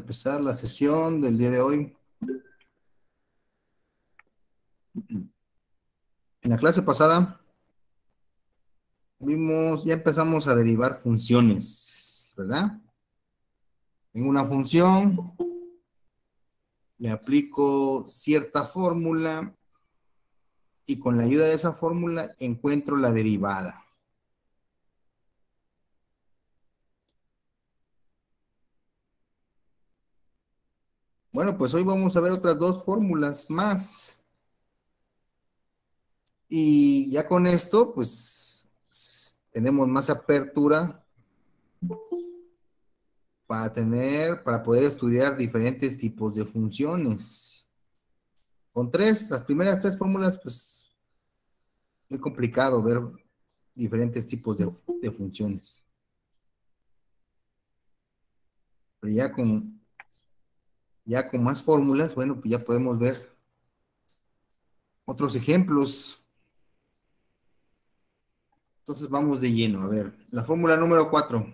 empezar la sesión del día de hoy. En la clase pasada ya empezamos a derivar funciones, ¿verdad? En una función le aplico cierta fórmula y con la ayuda de esa fórmula encuentro la derivada. Bueno, pues hoy vamos a ver otras dos fórmulas más. Y ya con esto, pues tenemos más apertura para poder estudiar diferentes tipos de funciones. Con las primeras tres fórmulas, pues muy complicado ver diferentes tipos de funciones. Pero ya con más fórmulas, bueno, pues ya podemos ver otros ejemplos. Entonces vamos de lleno. A ver, la fórmula número 4.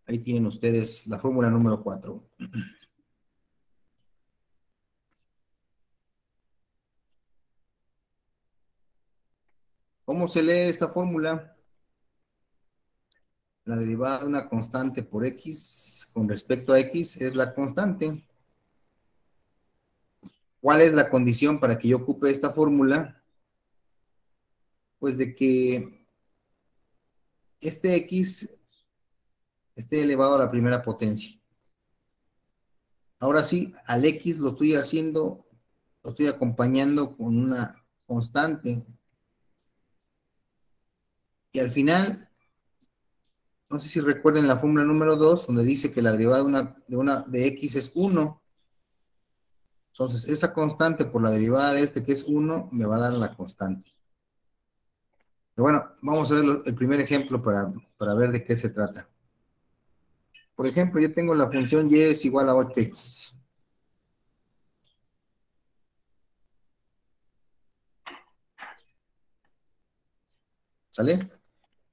Ahí tienen ustedes la fórmula número 4. ¿Cómo se lee esta fórmula? La derivada de una constante por x con respecto a x es la constante. ¿Cuál es la condición para que yo ocupe esta fórmula? Pues de que este x esté elevado a la primera potencia. Ahora sí, al x lo estoy acompañando con una constante. Y al final, no sé si recuerden la fórmula número 2, donde dice que la derivada de x es 1. Entonces, esa constante por la derivada de este, que es 1, me va a dar la constante. Pero bueno, vamos a ver el primer ejemplo para ver de qué se trata. Por ejemplo, yo tengo la función y es igual a 8x. ¿Sale?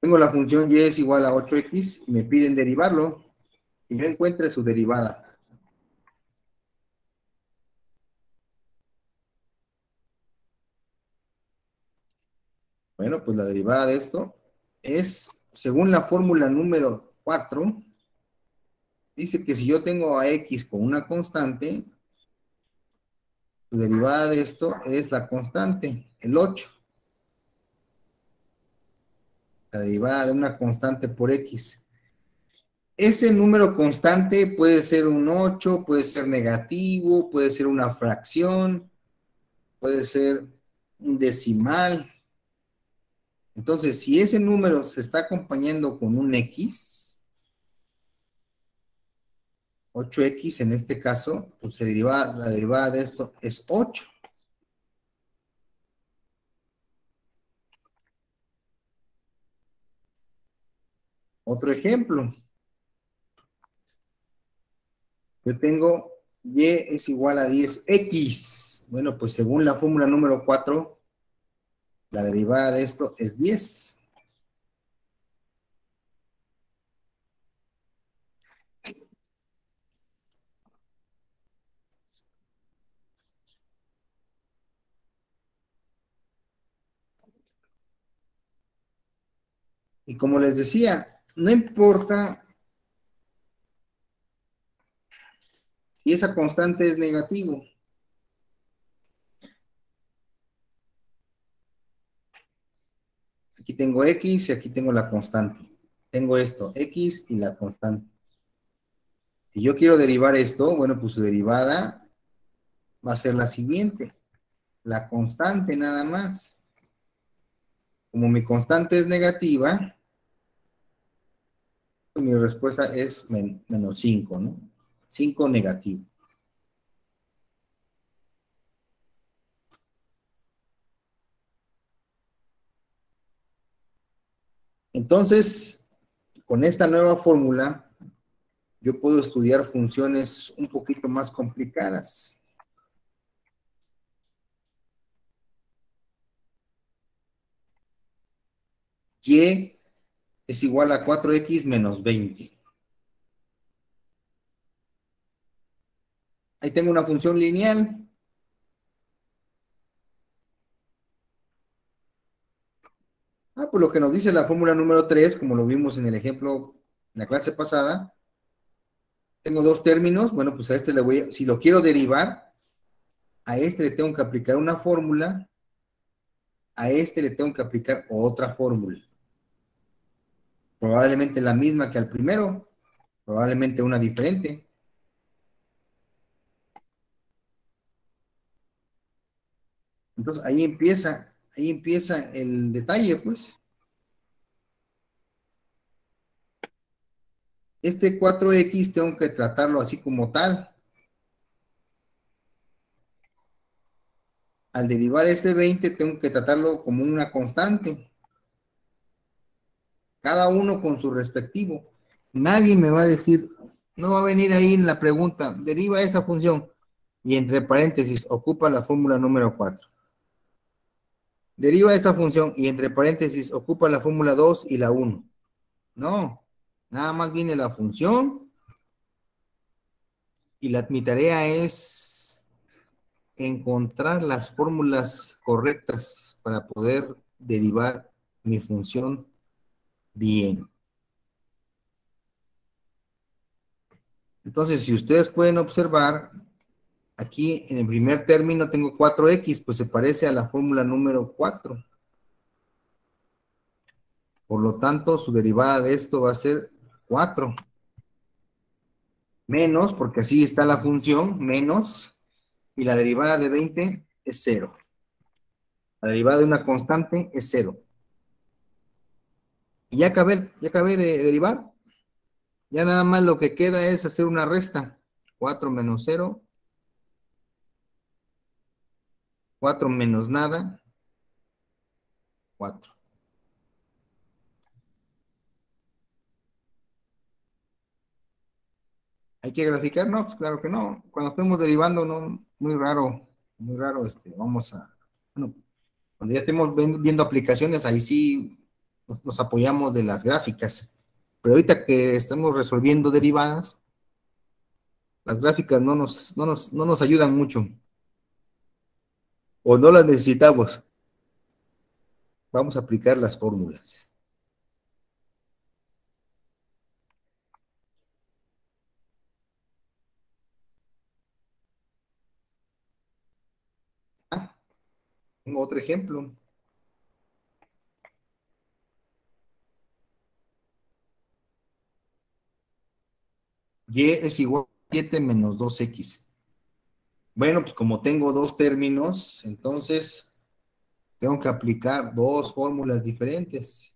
Tengo la función y es igual a 8x y me piden derivarlo y yo encuentre su derivada. Bueno, pues la derivada de esto es, según la fórmula número 4, dice que si yo tengo a x con una constante, su derivada de esto es la constante, el 8. La derivada de una constante por x. Ese número constante puede ser un 8, puede ser negativo, puede ser una fracción, puede ser un decimal. Entonces, si ese número se está acompañando con un x, 8x en este caso, pues la derivada de esto es 8. Otro ejemplo, yo tengo y es igual a 10x. Bueno, pues según la fórmula número 4, la derivada de esto es 10. Y como les decía, no importa si esa constante es negativo. Aquí tengo x y aquí tengo la constante. Tengo esto, x y la constante. Si yo quiero derivar esto, bueno, pues su derivada va a ser la siguiente. La constante nada más. Como mi constante es negativa, pues mi respuesta es menos 5, ¿no? 5 negativo. Entonces, con esta nueva fórmula, yo puedo estudiar funciones un poquito más complicadas. Y es igual a 4x menos 20. Ahí tengo una función lineal. Pues lo que nos dice la fórmula número 3, como lo vimos en el ejemplo en la clase pasada, tengo dos términos. Bueno, pues a este le voy a, si lo quiero derivar, a este le tengo que aplicar una fórmula, a este le tengo que aplicar otra fórmula. Probablemente la misma que al primero, probablemente una diferente. Entonces ahí empieza el detalle, pues. Este 4x tengo que tratarlo así como tal. Al derivar este 20 tengo que tratarlo como una constante. Cada uno con su respectivo. Nadie me va a decir, no va a venir ahí en la pregunta, deriva esa función y entre paréntesis ocupa la fórmula número 4. Deriva esta función y entre paréntesis ocupa la fórmula 2 y la 1. No, nada más viene la función y mi tarea es encontrar las fórmulas correctas para poder derivar mi función bien. Entonces, si ustedes pueden observar, aquí en el primer término tengo 4x, pues se parece a la fórmula número 4. Por lo tanto, su derivada de esto va a ser 4. Menos, porque así está la función, menos, y la derivada de 20 es 0. La derivada de una constante es 0. Y ya acabé de derivar. Ya nada más lo que queda es hacer una resta. 4 menos 0, 4 menos nada, 4. ¿Hay que graficar? No, pues claro que no. Cuando estemos derivando, no, muy raro, vamos a, bueno, cuando ya estemos viendo aplicaciones, ahí sí nos apoyamos de las gráficas. Pero ahorita que estamos resolviendo derivadas, las gráficas no nos ayudan mucho, o no las necesitamos. Vamos a aplicar las fórmulas. Ah, tengo otro ejemplo. Y es igual a 7 menos 2x. Bueno, pues como tengo dos términos, entonces tengo que aplicar dos fórmulas diferentes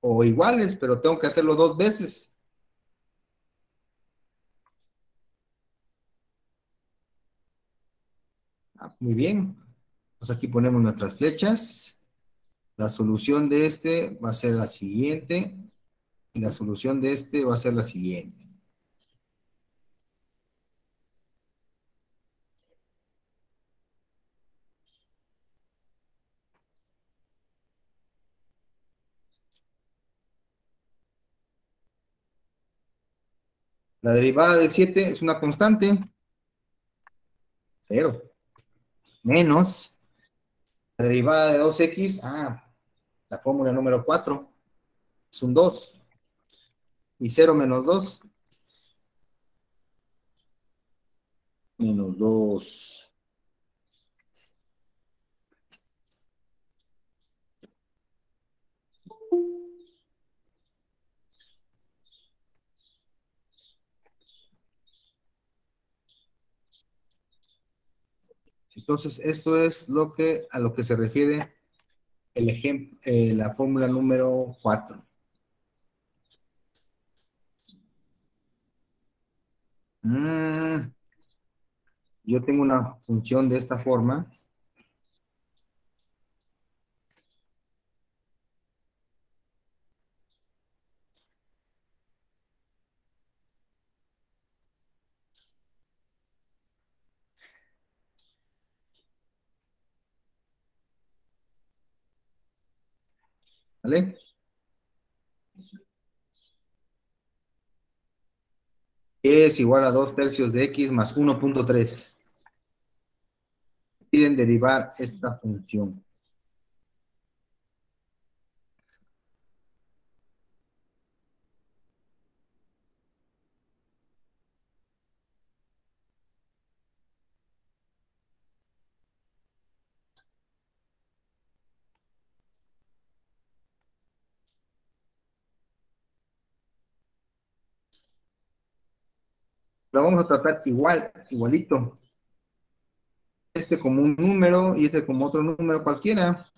o iguales, pero tengo que hacerlo dos veces. Muy bien. Pues aquí ponemos nuestras flechas. La solución de este va a ser la siguiente y la solución de este va a ser la siguiente. La derivada de 7 es una constante, 0, menos la derivada de 2x, la fórmula número 4 es un 2 y 0 menos 2, menos 2. Entonces, esto es a lo que se refiere el ejemplo, la fórmula número 4. Yo tengo una función de esta forma. ¿vale? Es igual a 2 tercios de x más 1.3. Piden derivar esta función. Lo vamos a tratar igual, igualito. Este como un número y este como otro número cualquiera.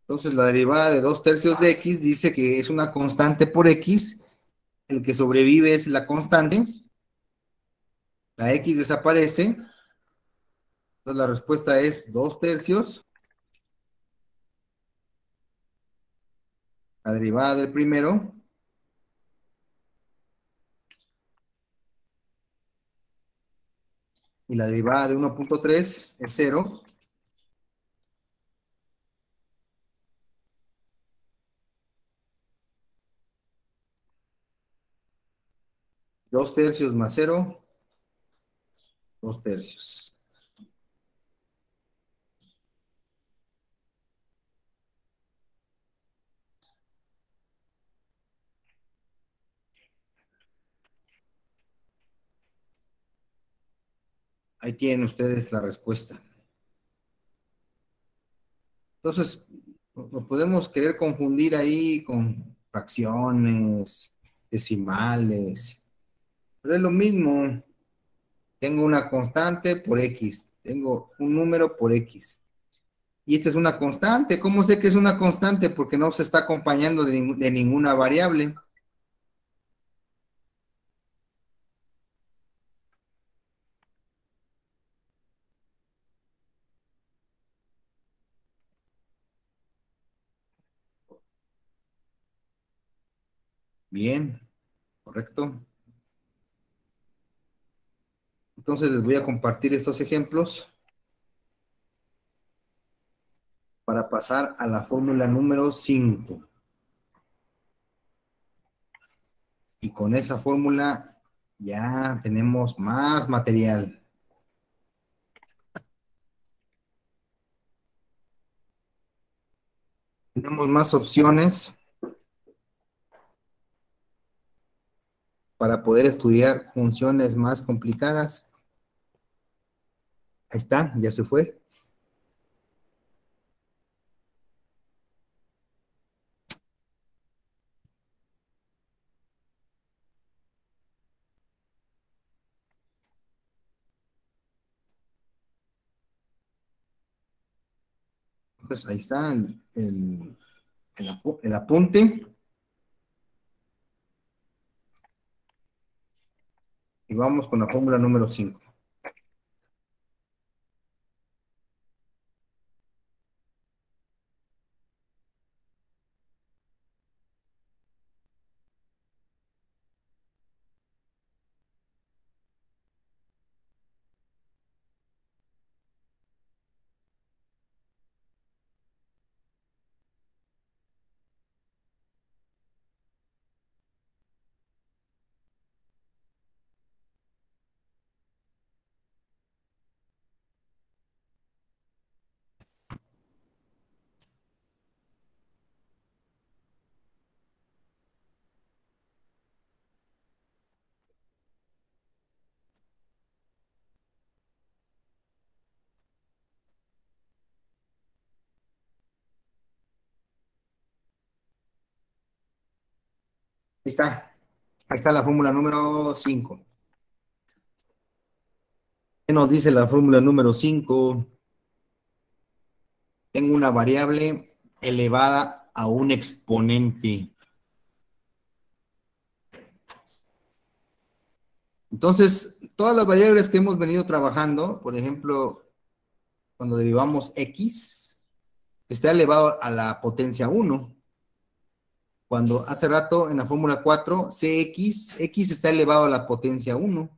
Entonces la derivada de 2 tercios de x dice que es una constante por x. El que sobrevive es la constante. La x desaparece. Entonces la respuesta es 2 tercios. La derivada del primero. Y la derivada de 1.3 es 0. 2 tercios más 0. 2 tercios. Ahí tienen ustedes la respuesta. Entonces, nos podemos querer confundir ahí con fracciones, decimales, pero es lo mismo. Tengo una constante por x, tengo un número por x. Y esta es una constante. ¿Cómo sé que es una constante? Porque no se está acompañando de ninguna variable. Bien, correcto. Entonces les voy a compartir estos ejemplos para pasar a la fórmula número 5. Y con esa fórmula ya tenemos más material. Tenemos más opciones para poder estudiar funciones más complicadas. Ahí está, ya se fue. Pues ahí está el apunte. Y vamos con la fórmula número 5. Ahí está. Ahí está la fórmula número 5. ¿Qué nos dice la fórmula número 5? Tengo una variable elevada a un exponente. Entonces, todas las variables que hemos venido trabajando, por ejemplo, cuando derivamos x, está elevado a la potencia 1. Cuando hace rato en la fórmula 4, cx, x está elevado a la potencia 1.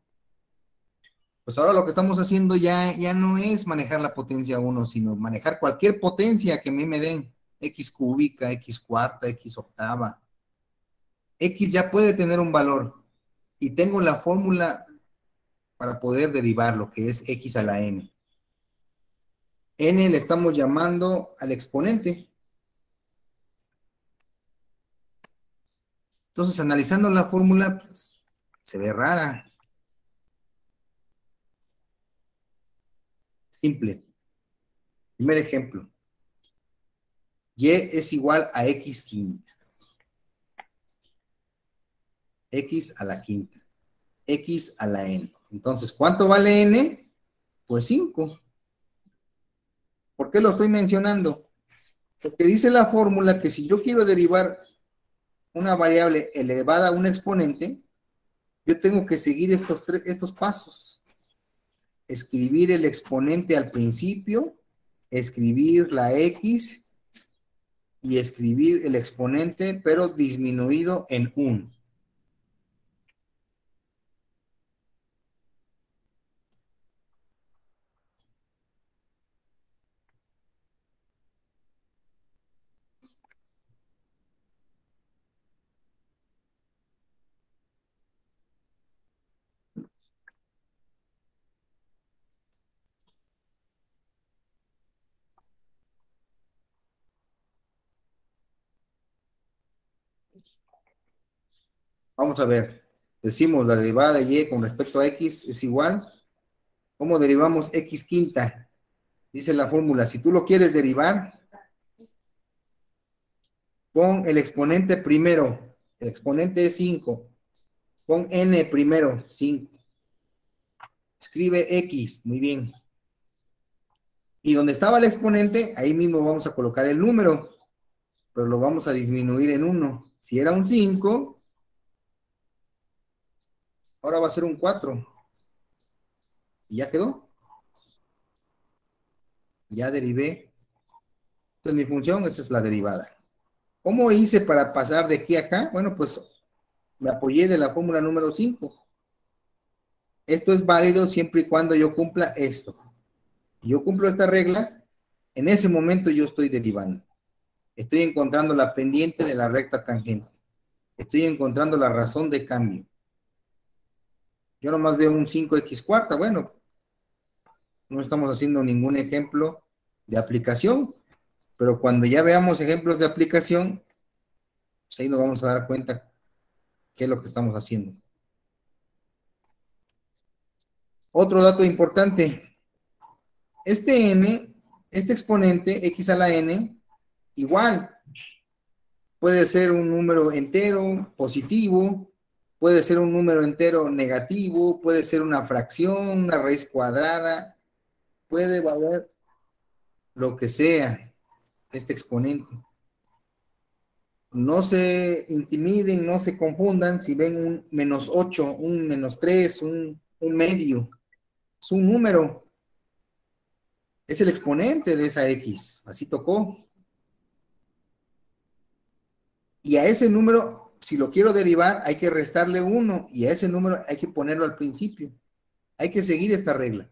Pues ahora lo que estamos haciendo ya no es manejar la potencia uno, sino manejar cualquier potencia que a mí me den. X cúbica, X cuarta, X octava. X ya puede tener un valor. Y tengo la fórmula para poder derivar lo que es X a la N. N le estamos llamando al exponente. Entonces, analizando la fórmula, pues, se ve rara. Simple. Primer ejemplo. Y es igual a X quinta. X a la quinta. X a la N. Entonces, ¿cuánto vale N? Pues 5. ¿Por qué lo estoy mencionando? Porque dice la fórmula que si yo quiero derivar una variable elevada a un exponente, yo tengo que seguir estos pasos. Escribir el exponente al principio, escribir la X y escribir el exponente, pero disminuido en 1. Vamos a ver. Decimos la derivada de Y con respecto a X es igual. ¿Cómo derivamos X quinta? Dice la fórmula, si tú lo quieres derivar, pon el exponente primero. El exponente es 5. Pon N primero, 5. Escribe X, muy bien. Y donde estaba el exponente, ahí mismo vamos a colocar el número, pero lo vamos a disminuir en 1. Si era un 5, ahora va a ser un 4. Y ya quedó. Ya derivé. Entonces mi función, esa es la derivada. ¿Cómo hice para pasar de aquí a acá? Bueno, pues me apoyé de la fórmula número 5. Esto es válido siempre y cuando yo cumpla esto. Y yo cumplo esta regla, en ese momento yo estoy derivando. Estoy encontrando la pendiente de la recta tangente. Estoy encontrando la razón de cambio. Yo nomás veo un 5x cuarta. Bueno, no estamos haciendo ningún ejemplo de aplicación, pero cuando ya veamos ejemplos de aplicación, pues ahí nos vamos a dar cuenta qué es lo que estamos haciendo. Otro dato importante, este n, este exponente, x a la n, igual, puede ser un número entero positivo, puede ser un número entero negativo, puede ser una fracción, una raíz cuadrada, puede valer lo que sea este exponente. No se intimiden, no se confundan si ven un -8, un -3, un medio. Es un número, es el exponente de esa X, así tocó. Y a ese número, si lo quiero derivar, hay que restarle 1 y a ese número hay que ponerlo al principio. Hay que seguir esta regla.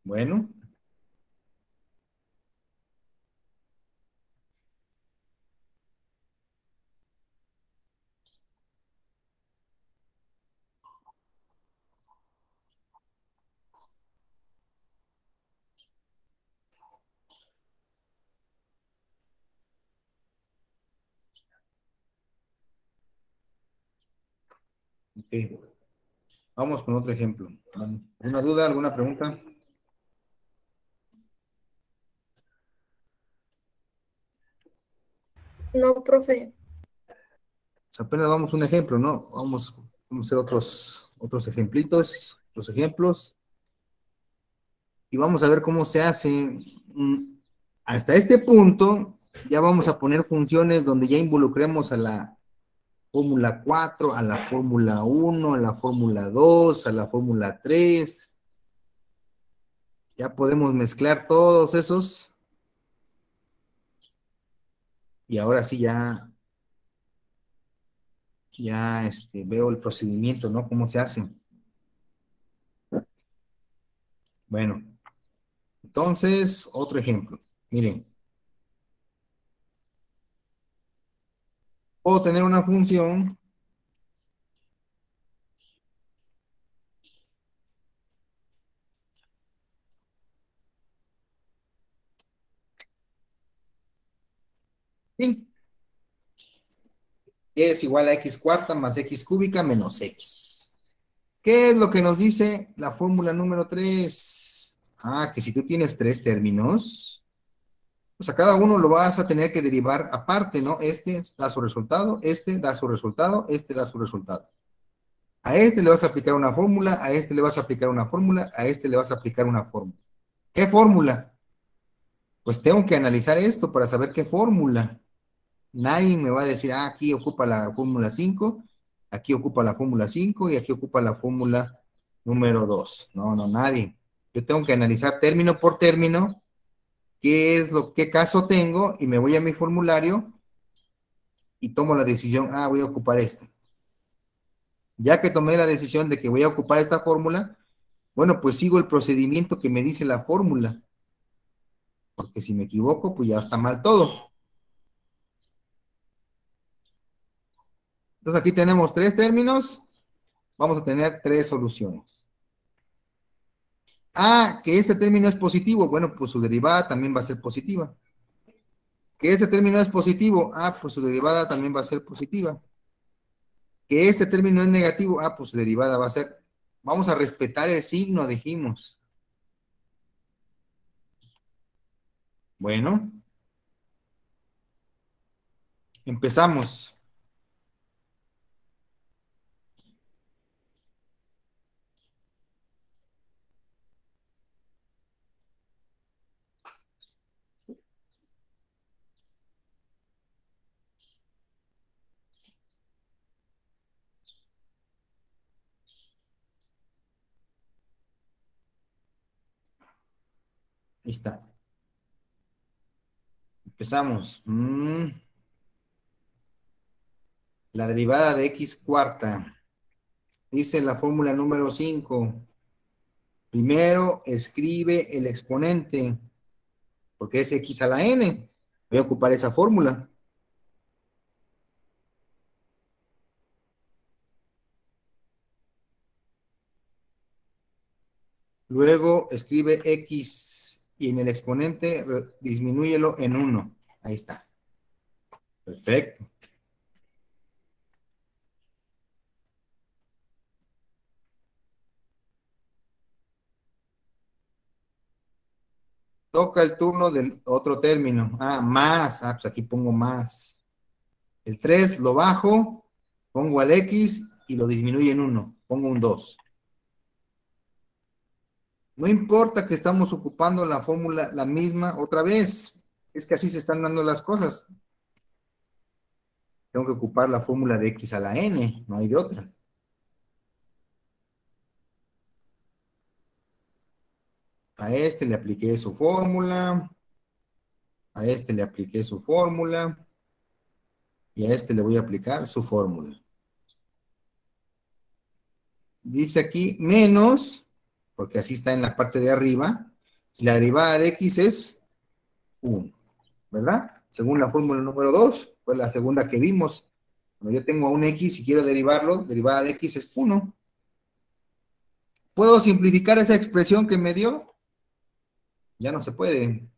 Bueno, ok. Vamos con otro ejemplo. ¿Alguna duda, alguna pregunta? No, profe. Apenas vamos a un ejemplo, ¿no? Vamos a hacer otros ejemplitos, otros ejemplos, y vamos a ver cómo se hace. Hasta este punto, ya vamos a poner funciones donde ya involucremos a la fórmula 4, a la fórmula 1, a la fórmula 2, a la fórmula 3. Ya podemos mezclar todos esos Y ahora sí veo el procedimiento, ¿no? ¿Cómo se hace? Bueno, entonces, otro ejemplo. Miren, puedo tener una función ¿sí? Que es igual a x cuarta más x cúbica menos x. ¿Qué es lo que nos dice la fórmula número 3? Ah, que si tú tienes tres términos, pues a cada uno lo vas a tener que derivar aparte, ¿no? Este da su resultado, este da su resultado, este da su resultado. A este le vas a aplicar una fórmula, a este le vas a aplicar una fórmula, a este le vas a aplicar una fórmula. ¿Qué fórmula? Pues tengo que analizar esto para saber qué fórmula. Nadie me va a decir, ah, aquí ocupa la fórmula 5, aquí ocupa la fórmula 5 y aquí ocupa la fórmula número 2. No, no, nadie. Yo tengo que analizar término por término qué caso tengo y me voy a mi formulario y tomo la decisión, ah, voy a ocupar este. Ya que tomé la decisión de que voy a ocupar esta fórmula, bueno, pues sigo el procedimiento que me dice la fórmula, porque si me equivoco, pues ya está mal todo. Entonces aquí tenemos tres términos, vamos a tener tres soluciones. Ah, que este término es positivo, bueno, pues su derivada también va a ser positiva. Que este término es positivo, ah, pues su derivada también va a ser positiva. Que este término es negativo, ah, pues su derivada va a ser, vamos a respetar el signo, dijimos. Bueno, empezamos. Ahí está. Empezamos. La derivada de x cuarta. Dice la fórmula número 5. Primero escribe el exponente, porque es x a la n. Voy a ocupar esa fórmula. Luego escribe x y en el exponente disminúyelo en 1. Ahí está. Perfecto. Toca el turno del otro término. Ah, más. Ah, pues aquí pongo más. El 3 lo bajo, pongo al x y lo disminuye en 1. Pongo un 2. No importa que estamos ocupando la fórmula, la misma otra vez. Es que así se están dando las cosas. Tengo que ocupar la fórmula de x a la n. No hay de otra. A este le apliqué su fórmula. A este le apliqué su fórmula. Y a este le voy a aplicar su fórmula. Dice aquí menos, porque así está en la parte de arriba, la derivada de x es 1, ¿verdad? Según la fórmula número 2, pues la segunda que vimos. Cuando yo tengo un x y quiero derivarlo, derivada de x es 1. ¿Puedo simplificar esa expresión que me dio? Ya no se puede.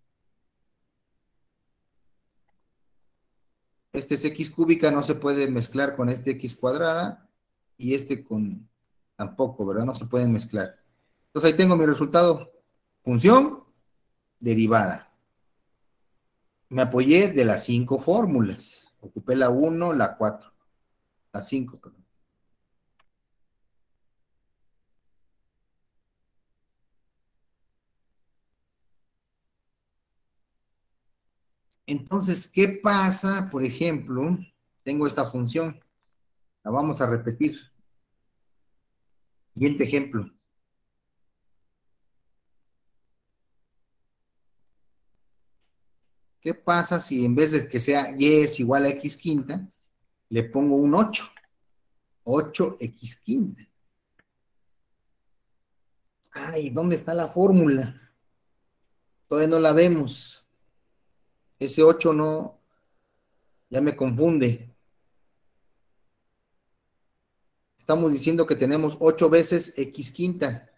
Este es x cúbica, no se puede mezclar con este x cuadrada y este con tampoco, ¿verdad? No se pueden mezclar. Entonces ahí tengo mi resultado. Función derivada. Me apoyé de las 5 fórmulas. Ocupé la 1, la 4, la 5, perdón. Entonces, ¿qué pasa? Por ejemplo, tengo esta función. La vamos a repetir. Siguiente ejemplo. ¿Qué pasa si en vez de que sea y es igual a x quinta, le pongo un 8? 8x quinta. Ay, ¿dónde está la fórmula? Todavía no la vemos. Ese 8 no, ya me confunde. Estamos diciendo que tenemos 8 veces x quinta.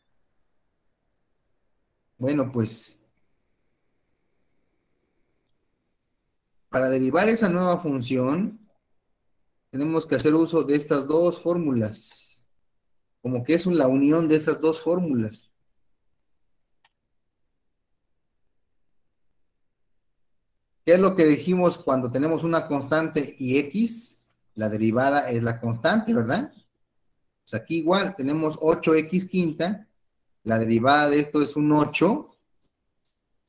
Bueno, pues para derivar esa nueva función, tenemos que hacer uso de estas dos fórmulas. Como que es la unión de esas dos fórmulas. ¿Qué es lo que dijimos cuando tenemos una constante y x? La derivada es la constante, ¿verdad? Pues aquí igual tenemos 8x quinta, la derivada de esto es un 8,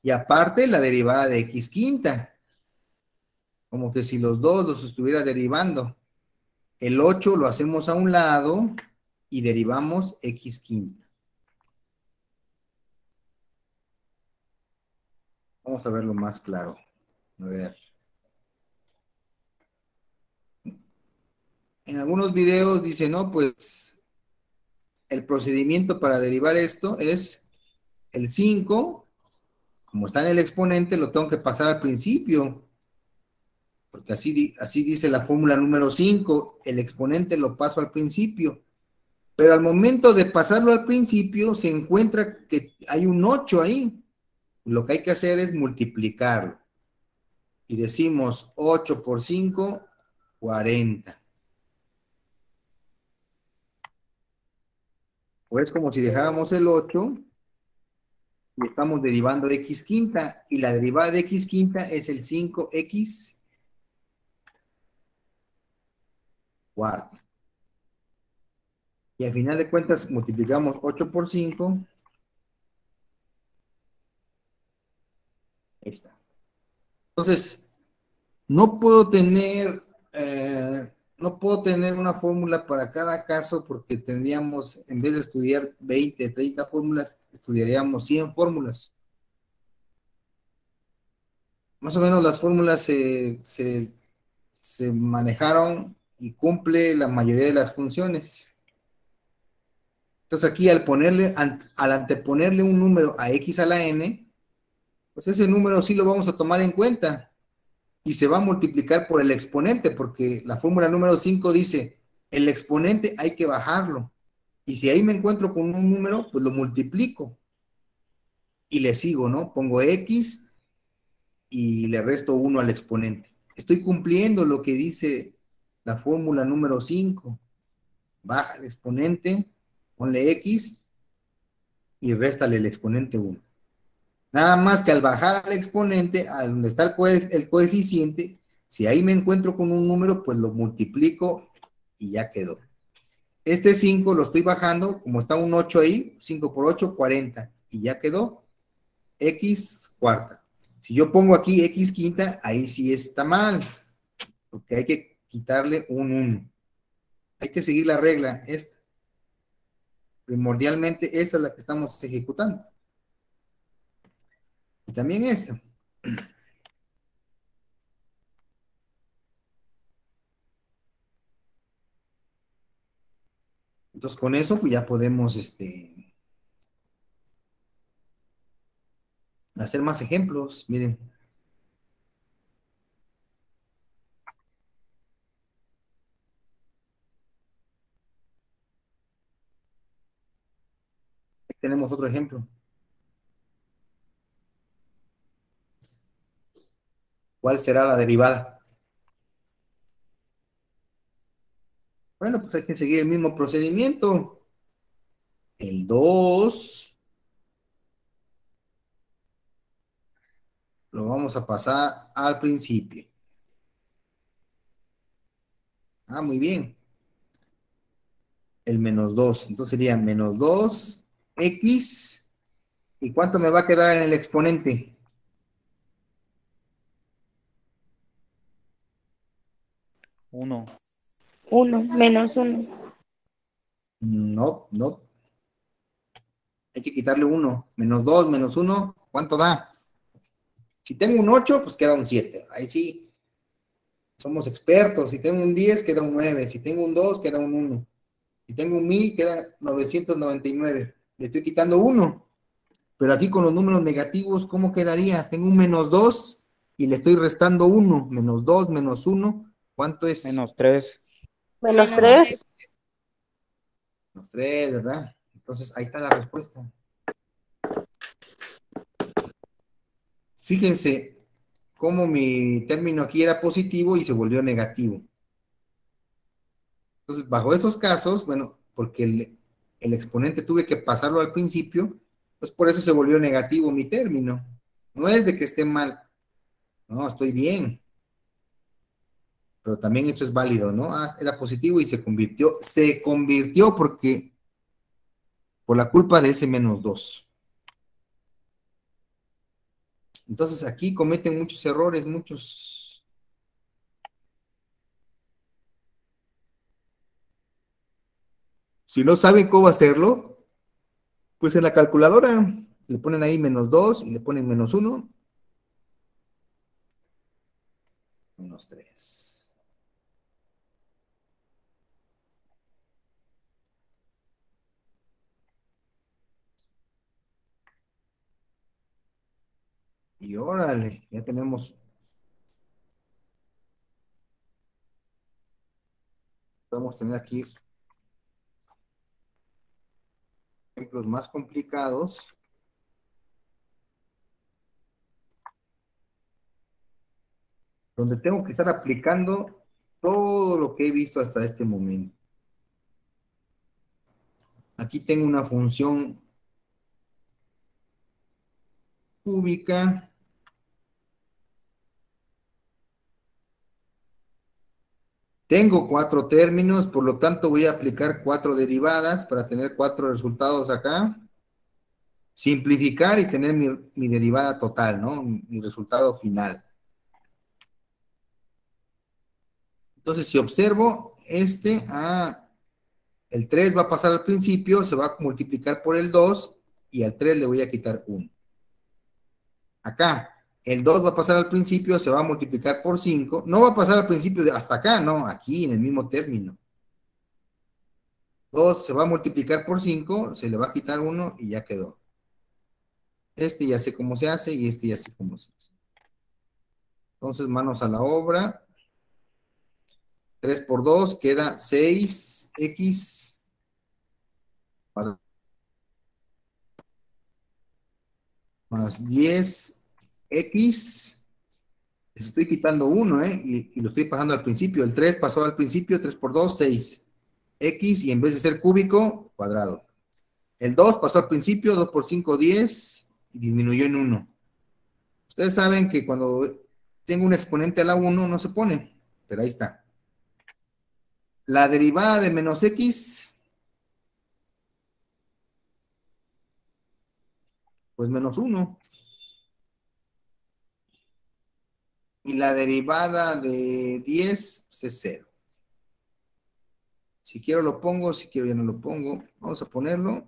y aparte la derivada de x quinta, como que si los dos los estuviera derivando. El 8 lo hacemos a un lado y derivamos x quinta. Vamos a verlo más claro. A ver. En algunos videos dice, no, pues el procedimiento para derivar esto es el 5, como está en el exponente, lo tengo que pasar al principio, porque así dice la fórmula número 5, el exponente lo paso al principio, pero al momento de pasarlo al principio se encuentra que hay un 8 ahí, lo que hay que hacer es multiplicarlo, y decimos 8 por 5, 40. Pues como si dejáramos el 8 y estamos derivando de x quinta, y la derivada de x quinta es el 5x cuarta. Y al final de cuentas multiplicamos 8 por 5. Ahí está. Entonces, no puedo tener, no puedo tener una fórmula para cada caso porque tendríamos, en vez de estudiar 20, 30 fórmulas, estudiaríamos 100 fórmulas. Más o menos las fórmulas se manejaron y cumple la mayoría de las funciones. Entonces aquí al anteponerle un número a x a la n, pues ese número sí lo vamos a tomar en cuenta y se va a multiplicar por el exponente, porque la fórmula número 5 dice, el exponente hay que bajarlo. Y si ahí me encuentro con un número, pues lo multiplico y le sigo, ¿no? Pongo x y le resto 1 al exponente. Estoy cumpliendo lo que dice la fórmula número 5. Baja el exponente, ponle x y réstale el exponente 1. Nada más que al bajar al exponente, a donde está el coeficiente, si ahí me encuentro con un número, pues lo multiplico y ya quedó. Este 5 lo estoy bajando, como está un 8 ahí, 5 por 8, 40. Y ya quedó x cuarta. Si yo pongo aquí x quinta, ahí sí está mal, porque hay que quitarle un 1. Hay que seguir la regla esta. Primordialmente esta es la que estamos ejecutando. Y también esta. Entonces con eso pues ya podemos hacer más ejemplos. Miren, aquí tenemos otro ejemplo. ¿Cuál será la derivada? Bueno, pues hay que seguir el mismo procedimiento. El 2 lo vamos a pasar al principio. Ah, muy bien. El menos 2. Entonces sería menos 2x. ¿Y cuánto me va a quedar en el exponente? 1. 1, -1. No, no. Hay que quitarle 1. Menos 2, menos 1. ¿Cuánto da? Si tengo un 8, pues queda un 7. Ahí sí, somos expertos. Si tengo un 10, queda un 9. Si tengo un 2, queda un 1. Si tengo un 1000, queda 999. Le estoy quitando 1. Pero aquí con los números negativos, ¿cómo quedaría? Tengo un -2 y le estoy restando 1. -2, -1. ¿Cuánto es? -3. Menos 3. -3, ¿verdad? Entonces, ahí está la respuesta. Fíjense cómo mi término aquí era positivo y se volvió negativo. Entonces, bajo esos casos, bueno, porque el exponente tuve que pasarlo al principio, pues por eso se volvió negativo mi término. No es de que esté mal, no, estoy bien. Pero también esto es válido, ¿no? Ah, era positivo y se convirtió porque, por la culpa de ese -2. Entonces aquí cometen muchos errores, muchos. Si no saben cómo hacerlo, pues en la calculadora le ponen ahí -2 y le ponen -1, -3. Y órale, ya tenemos. Podemos tener aquí ejemplos más complicados. Donde tengo que estar aplicando todo lo que he visto hasta este momento. Aquí tengo una función cúbica. Tengo 4 términos, por lo tanto voy a aplicar 4 derivadas para tener 4 resultados acá. Simplificar y tener mi derivada total, ¿no? Mi resultado final. Entonces, si observo, el 3 va a pasar al principio, se va a multiplicar por el 2 y al 3 le voy a quitar 1. Acá, el 2 va a pasar al principio, se va a multiplicar por 5. No va a pasar al principio hasta acá, no, aquí en el mismo término. 2 se va a multiplicar por 5, se le va a quitar 1 y ya quedó. Este ya sé cómo se hace y este ya sé cómo se hace. Entonces, manos a la obra. 3 por 2 queda 6x más 10x. Les estoy quitando 1, y lo estoy pasando al principio. El 3 pasó al principio, 3 por 2, 6. X, y en vez de ser cúbico, cuadrado. El 2 pasó al principio, 2 por 5, 10, y disminuyó en 1. Ustedes saben que cuando tengo un exponente a la 1 no se pone, pero ahí está. La derivada de menos x, pues -1. Y la derivada de 10, pues es 0. Si quiero lo pongo, si quiero ya no lo pongo. Vamos a ponerlo.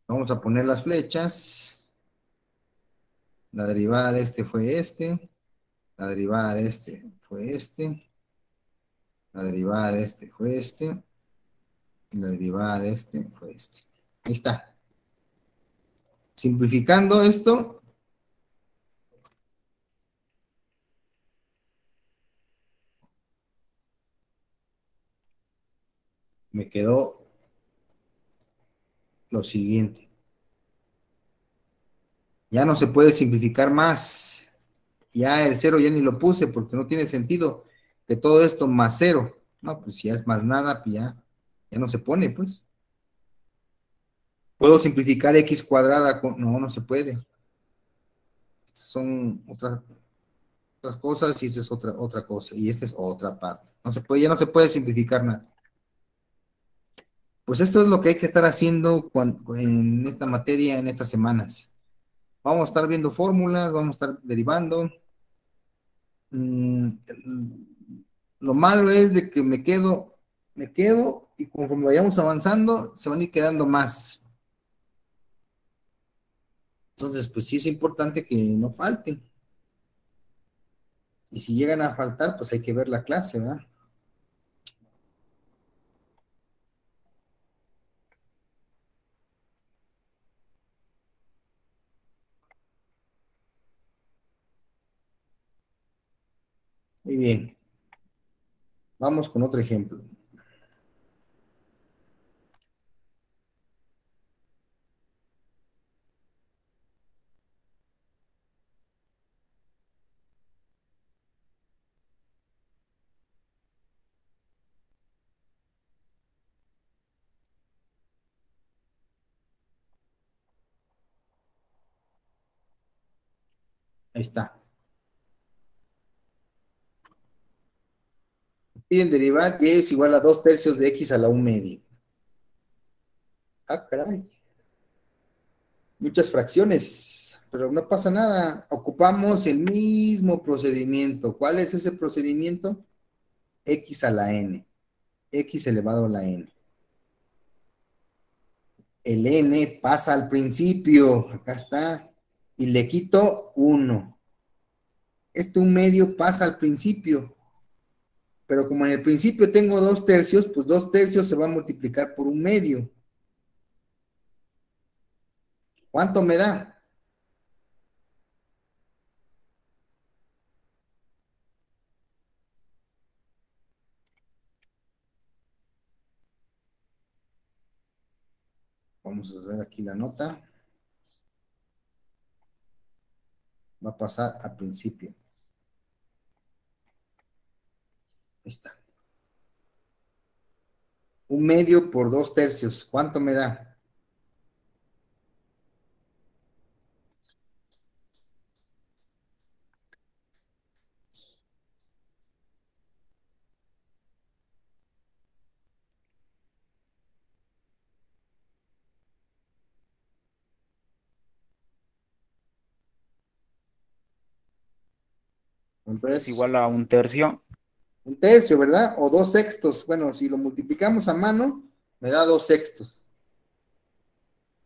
Vamos a poner las flechas. La derivada de este fue este. La derivada de este fue este. La derivada de este fue este. Y la derivada de este fue este. Ahí está. Simplificando esto, me quedó lo siguiente. Ya no se puede simplificar más. Ya el 0 ya ni lo puse porque no tiene sentido que todo esto más 0. No, pues si ya es más nada, pues ya no se pone, pues. ¿Puedo simplificar x cuadrada con...? No, no se puede. Son otras cosas y esta es otra cosa. Y esta es otra parte. No se puede, ya no se puede simplificar nada. Pues esto es lo que hay que estar haciendo en esta materia, en estas semanas. Vamos a estar viendo fórmulas, vamos a estar derivando. Lo malo es de que me quedo y conforme vayamos avanzando, se van a ir quedando más. Entonces, pues sí es importante que no falten. Y si llegan a faltar, pues hay que ver la clase, ¿verdad? Muy bien. Vamos con otro ejemplo. Ahí está. Piden derivar y es igual a 2/3 de x a la 1/2. Ah, caray. Muchas fracciones, pero no pasa nada. Ocupamos el mismo procedimiento. ¿Cuál es ese procedimiento? X a la n. X elevado a la n. El n pasa al principio. Acá está. Y le quito 1. Este 1/2 pasa al principio. Pero como en el principio tengo 2/3, pues 2/3 se va a multiplicar por 1/2. ¿Cuánto me da? Vamos a ver aquí la nota. Va a pasar al principio. Ahí está. 1/2 por 2/3. ¿Cuánto me da? Es Entonces, igual a 1/3. 1/3, ¿verdad? O 2/6. Bueno, si lo multiplicamos a mano, me da 2/6.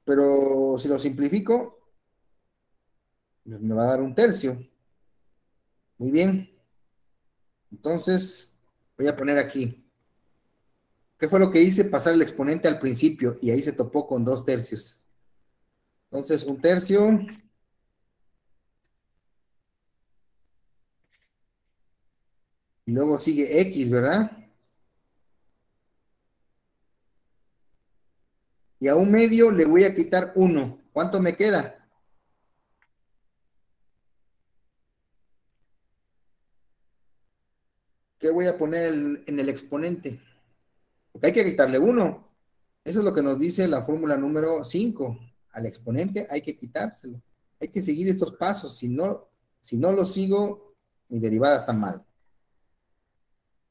Pero si lo simplifico, pues me va a dar 1/3. Muy bien. Entonces, voy a poner aquí. ¿Qué fue lo que hice? Pasar el exponente al principio y ahí se topó con 2/3. Entonces, 1/3 y luego sigue x, ¿verdad? Y a 1/2 le voy a quitar 1. ¿Cuánto me queda? ¿Qué voy a poner en el exponente? Porque hay que quitarle 1. Eso es lo que nos dice la fórmula número 5. Al exponente hay que quitárselo. Hay que seguir estos pasos. Si no lo sigo, mi derivada está mal.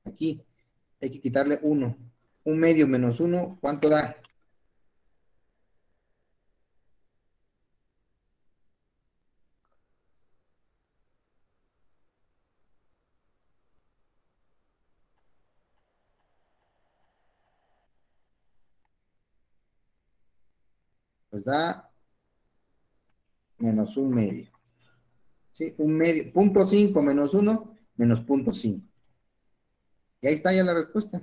Aquí hay que quitarle 1. 1/2 menos 1, ¿cuánto da? Pues da menos 1/2. ¿Sí? 1/2. 0.5 menos 1 menos 0.5. Y ahí está ya la respuesta.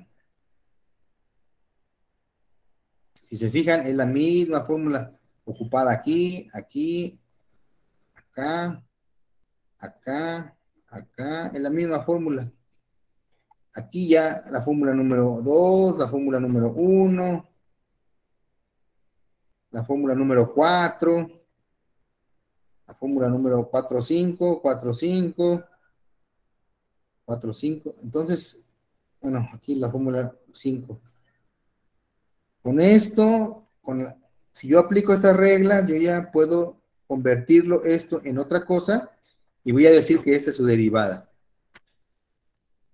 Si se fijan, es la misma fórmula ocupada aquí, aquí, acá, acá, acá, es la misma fórmula. Aquí ya la fórmula número 2, la fórmula número 1, la fórmula número 4, la fórmula número 4,5, 4,5, 4,5. Entonces, bueno, aquí la fórmula 5. Con esto, si yo aplico esta regla, yo ya puedo convertirlo esto en otra cosa y voy a decir que esta es su derivada.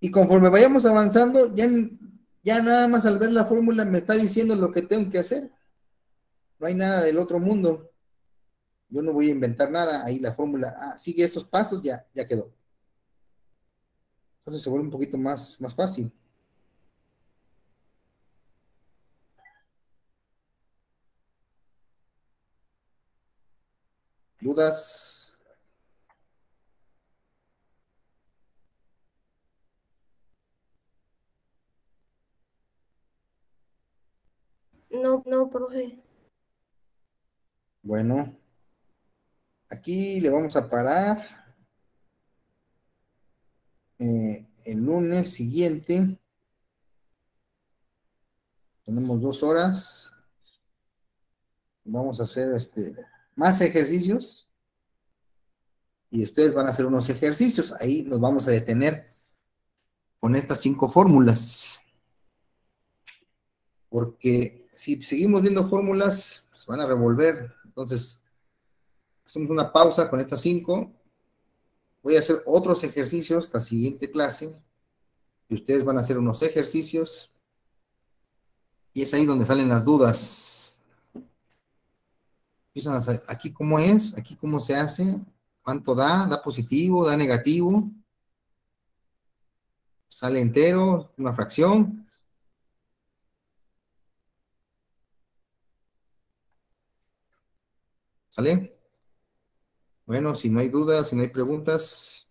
Y conforme vayamos avanzando, ya nada más al ver la fórmula me está diciendo lo que tengo que hacer. No hay nada del otro mundo. Yo no voy a inventar nada. Ahí la fórmula sigue esos pasos, ya quedó. Entonces se vuelve un poquito más fácil. ¿Dudas? No, no, profe. Bueno, aquí le vamos a parar. El lunes siguiente tenemos 2 horas. Vamos a hacer más ejercicios y ustedes van a hacer unos ejercicios. Ahí nos vamos a detener con estas 5 fórmulas, porque si seguimos viendo fórmulas, se van a revolver. Entonces, hacemos una pausa con estas 5. Voy a hacer otros ejercicios la siguiente clase y ustedes van a hacer unos ejercicios y es ahí donde salen las dudas. Empiezan a saber, aquí cómo es, aquí cómo se hace, cuánto da positivo, da negativo, sale entero, una fracción, ¿sale? Bueno, si no hay dudas, si no hay preguntas,